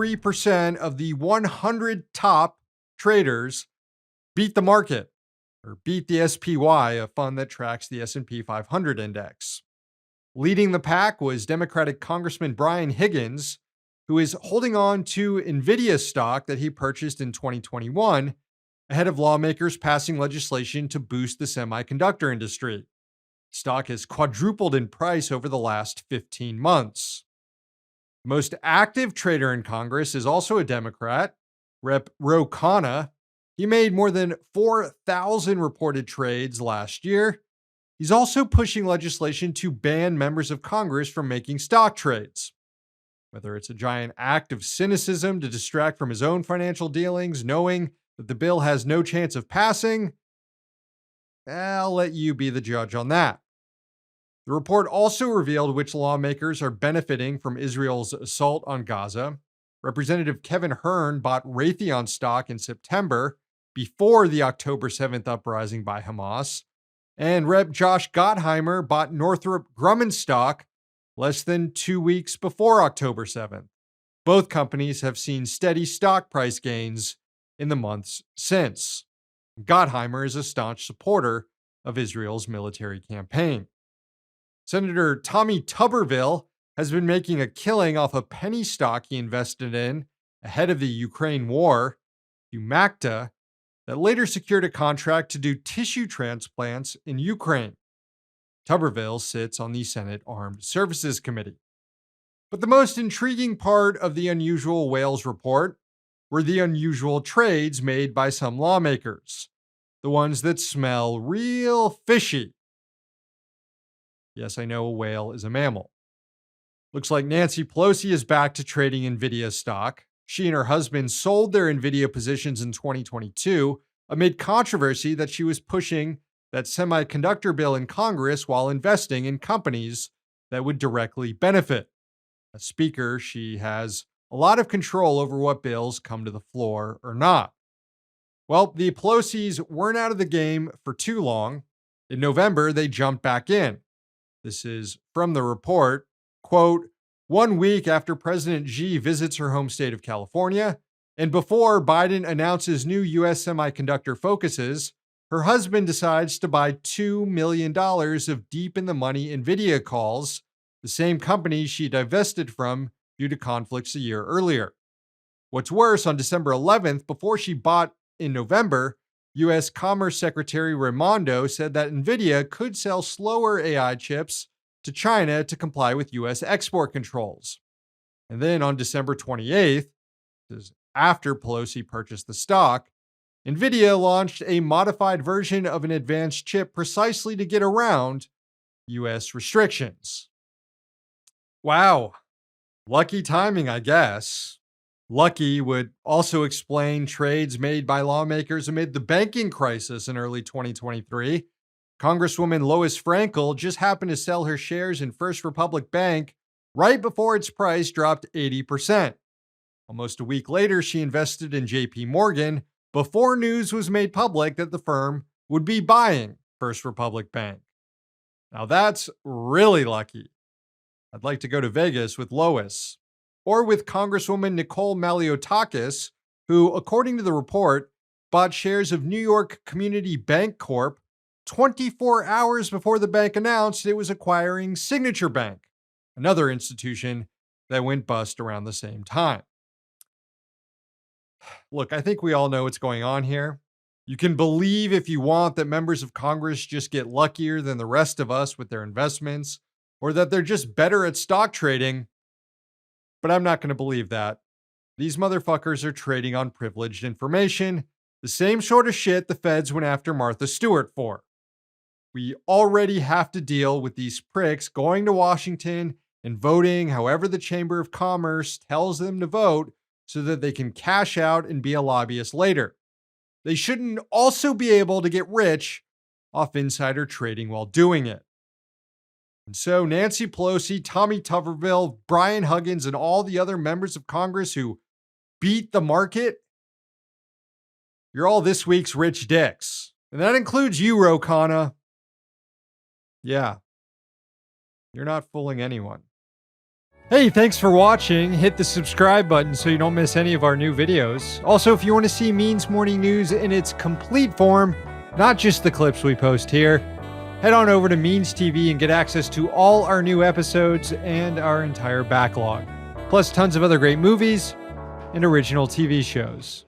83% of the 100 top traders beat the market, or beat the SPY, a fund that tracks the S&P 500 index. Leading the pack was Democratic Congressman Brian Higgins, who is holding on to NVIDIA stock that he purchased in 2021 ahead of lawmakers passing legislation to boost the semiconductor industry. Stock has quadrupled in price over the last 15 months. The most active trader in Congress is also a Democrat, Rep. Ro Khanna. He made more than 4,000 reported trades last year. He's also pushing legislation to ban members of Congress from making stock trades. Whether it's a giant act of cynicism to distract from his own financial dealings, knowing that the bill has no chance of passing, I'll let you be the judge on that. The report also revealed which lawmakers are benefiting from Israel's assault on Gaza. Representative Kevin Hern bought Raytheon stock in September before the October 7th uprising by Hamas. And Rep. Josh Gottheimer bought Northrop Grumman stock less than 2 weeks before October 7th. Both companies have seen steady stock price gains in the months since. Gottheimer is a staunch supporter of Israel's military campaign. Senator Tommy Tuberville has been making a killing off a penny stock he invested in ahead of the Ukraine war, Humacta, that later secured a contract to do tissue transplants in Ukraine. Tuberville sits on the Senate Armed Services Committee. But the most intriguing part of the unusual whales report were the unusual trades made by some lawmakers, the ones that smell real fishy. Yes, I know a whale is a mammal. Looks like Nancy Pelosi is back to trading NVIDIA stock. She and her husband sold their NVIDIA positions in 2022 amid controversy that she was pushing that semiconductor bill in Congress while investing in companies that would directly benefit. As Speaker, she has a lot of control over what bills come to the floor or not. Well, the Pelosi's weren't out of the game for too long. In November, they jumped back in. This is from the report, quote, 1 week after President Xi visits her home state of California, and before Biden announces new U.S. semiconductor focuses, her husband decides to buy $2 million of deep-in-the-money NVIDIA calls, the same company she divested from due to conflicts a year earlier. What's worse, on December 11th, before she bought in November, U.S. Commerce Secretary Raimondo said that NVIDIA could sell slower AI chips to China to comply with U.S. export controls. And then on December 28th, this is after Pelosi purchased the stock, NVIDIA launched a modified version of an advanced chip precisely to get around U.S. restrictions. Wow. Lucky timing, I guess. Lucky would also explain trades made by lawmakers amid the banking crisis in early 2023. Congresswoman Lois Frankel just happened to sell her shares in First Republic Bank right before its price dropped 80%. Almost a week later, she invested in JP Morgan before news was made public that the firm would be buying First Republic Bank. Now that's really lucky. I'd like to go to Vegas with Lois, or with Congresswoman Nicole Maliotakis, who, according to the report, bought shares of New York Community Bank Corp 24 hours before the bank announced it was acquiring Signature Bank, another institution that went bust around the same time. Look, I think we all know what's going on here. You can believe if you want that members of Congress just get luckier than the rest of us with their investments, or that they're just better at stock trading. But I'm not going to believe that. These motherfuckers are trading on privileged information, the same sort of shit the feds went after Martha Stewart for. We already have to deal with these pricks going to Washington and voting however the Chamber of Commerce tells them to vote so that they can cash out and be a lobbyist later. They shouldn't also be able to get rich off insider trading while doing it. And so Nancy Pelosi, Tommy Tuberville, Brian Huggins, and all the other members of Congress who beat the market, you're all this week's rich dicks. And that includes you, Ro Khanna. Yeah, you're not fooling anyone. Hey, thanks for watching. Hit the subscribe button so you don't miss any of our new videos. Also, if you want to see Means Morning News in its complete form, not just the clips we post here, head on over to Means TV and get access to all our new episodes and our entire backlog, plus tons of other great movies and original TV shows.